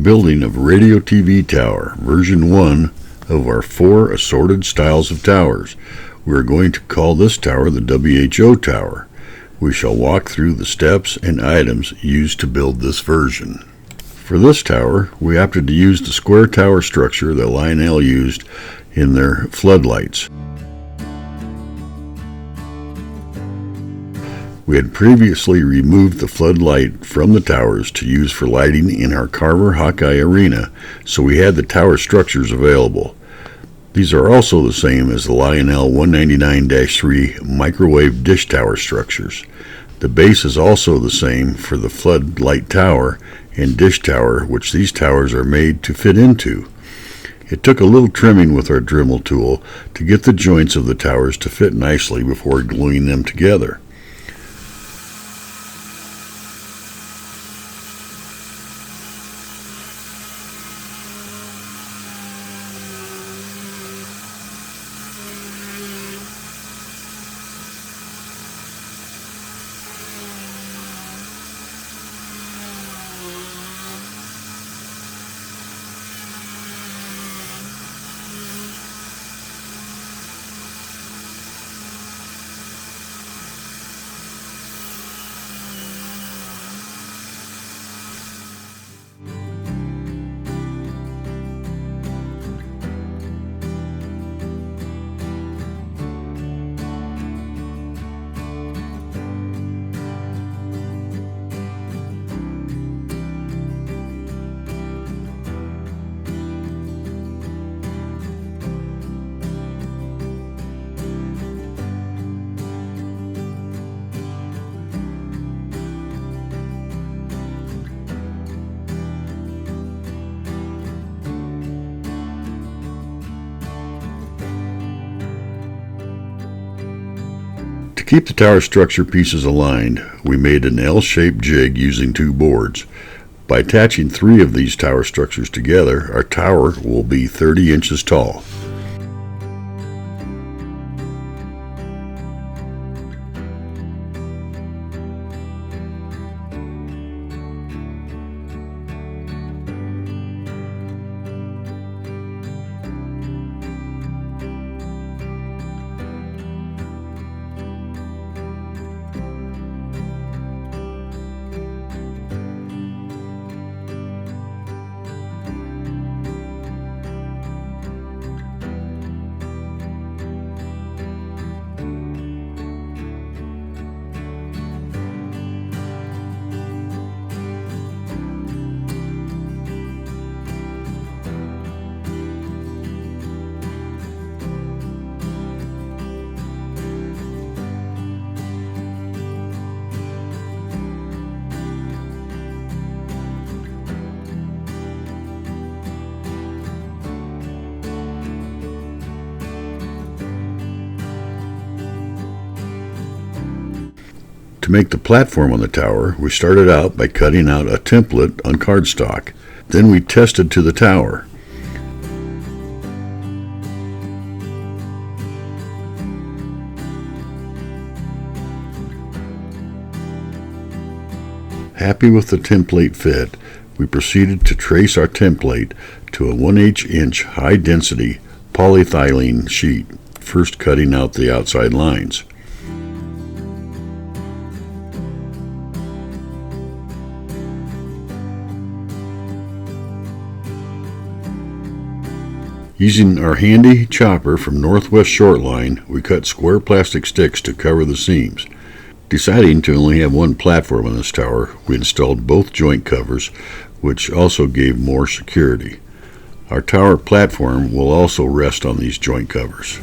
Building of Radio TV Tower, version 1 of our 4 assorted styles of towers. We are going to call this tower the WHO Tower. We shall walk through the steps and items used to build this version. For this tower, we opted to use the square tower structure that Lionel used in their floodlights. We had previously removed the floodlight from the towers to use for lighting in our Carver-Hawkeye Arena, so we had the tower structures available. These are also the same as the Lionel 199-3 microwave dish tower structures. The base is also the same for the floodlight tower and dish tower, which these towers are made to fit into. It took a little trimming with our Dremel tool to get the joints of the towers to fit nicely before gluing them together. To keep the tower structure pieces aligned, we made an L-shaped jig using 2 boards. By attaching 3 of these tower structures together, our tower will be 30 inches tall. To make the platform on the tower, we started out by cutting out a template on cardstock. Then we tested to the tower. Happy with the template fit, we proceeded to trace our template to a 1/8 inch high-density polyethylene sheet, first cutting out the outside lines. Using our handy chopper from Northwest Shortline, we cut square plastic sticks to cover the seams. Deciding to only have one platform on this tower, we installed both joint covers, which also gave more security. Our tower platform will also rest on these joint covers.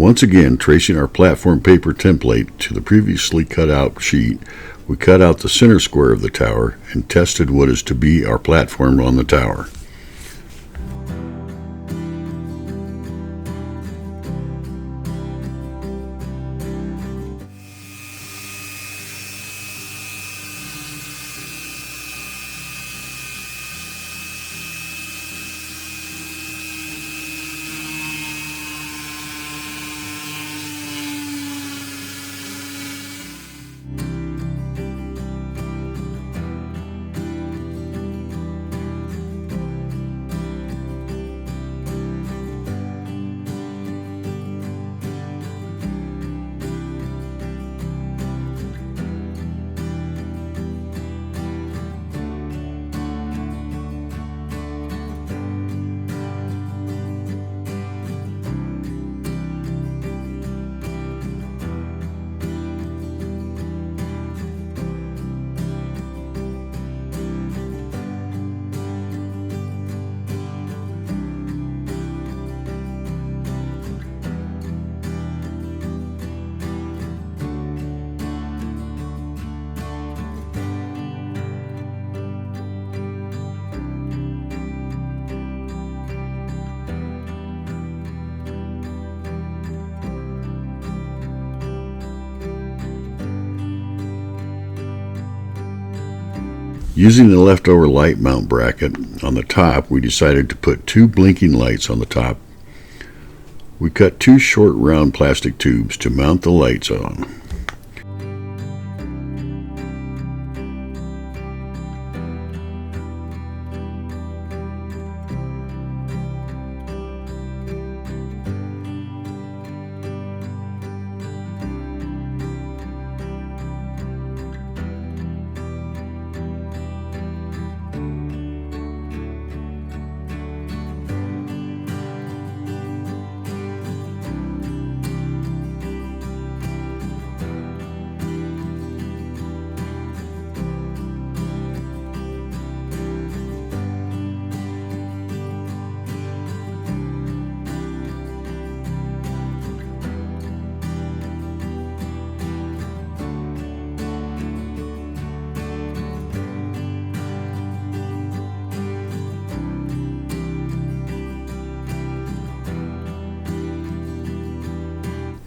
Once again, tracing our platform paper template to the previously cut out sheet, we cut out the center square of the tower and tested what is to be our platform on the tower. Using the leftover light mount bracket on the top, we decided to put 2 blinking lights on the top. We cut 2 short round plastic tubes to mount the lights on.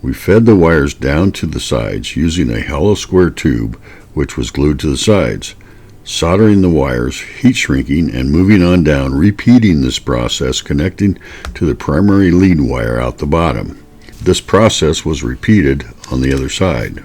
We fed the wires down to the sides using a hollow square tube which was glued to the sides, soldering the wires, heat shrinking, and moving on down, repeating this process connecting to the primary lead wire out the bottom. This process was repeated on the other side.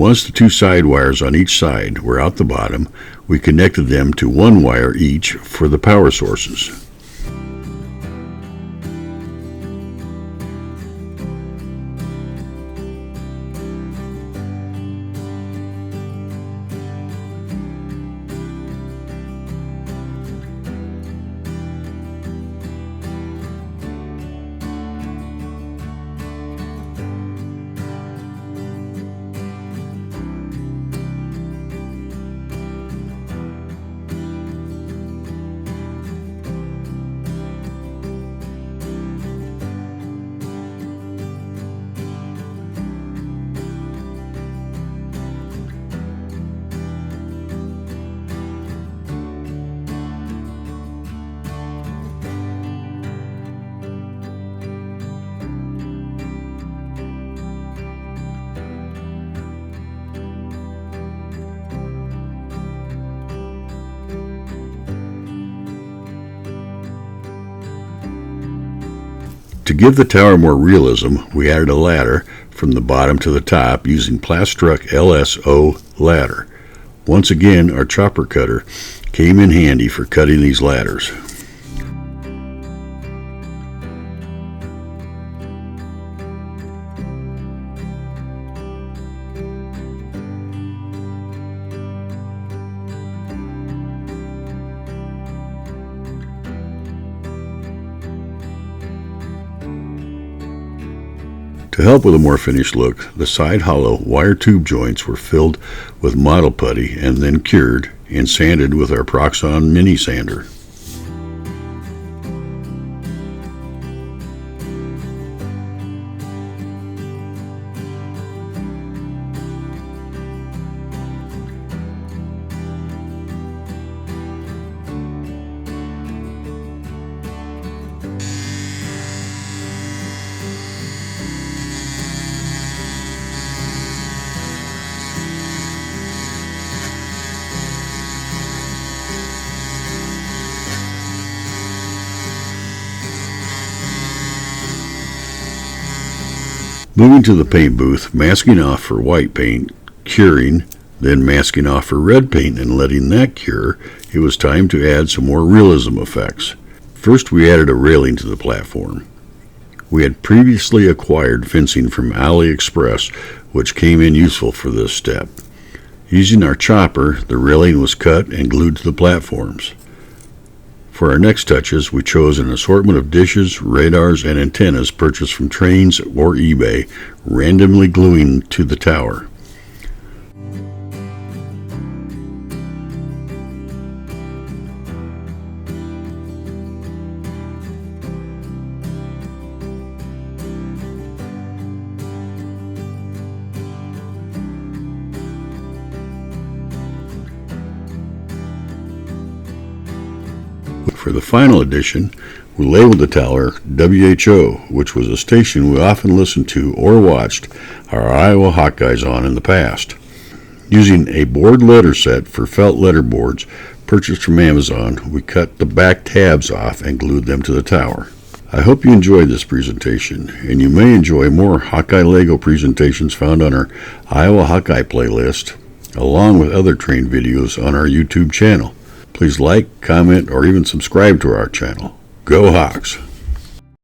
Once the two side wires on each side were out the bottom, we connected them to one wire each for the power sources. To give the tower more realism, we added a ladder from the bottom to the top using Plastruck LSO ladder. Once again, our chopper cutter came in handy for cutting these ladders. To help with a more finished look, the side hollow wire tube joints were filled with model putty and then cured and sanded with our Proxxon mini sander. Moving to the paint booth, masking off for white paint, curing, then masking off for red paint and letting that cure, it was time to add some more realism effects. First, we added a railing to the platform. We had previously acquired fencing from AliExpress, which came in useful for this step. Using our chopper, the railing was cut and glued to the platforms. For our next touches, we chose an assortment of dishes, radars, and antennas purchased from Trains or eBay, randomly gluing to the tower. For the final edition, we labeled the tower WHO, which was a station we often listened to or watched our Iowa Hawkeyes on in the past. Using a board letter set for felt letter boards purchased from Amazon, we cut the back tabs off and glued them to the tower. I hope you enjoyed this presentation, and you may enjoy more Hawkeye Lego presentations found on our Iowa Hawkeye playlist, along with other train videos on our YouTube channel. Please like, comment, or even subscribe to our channel. Go Hawks!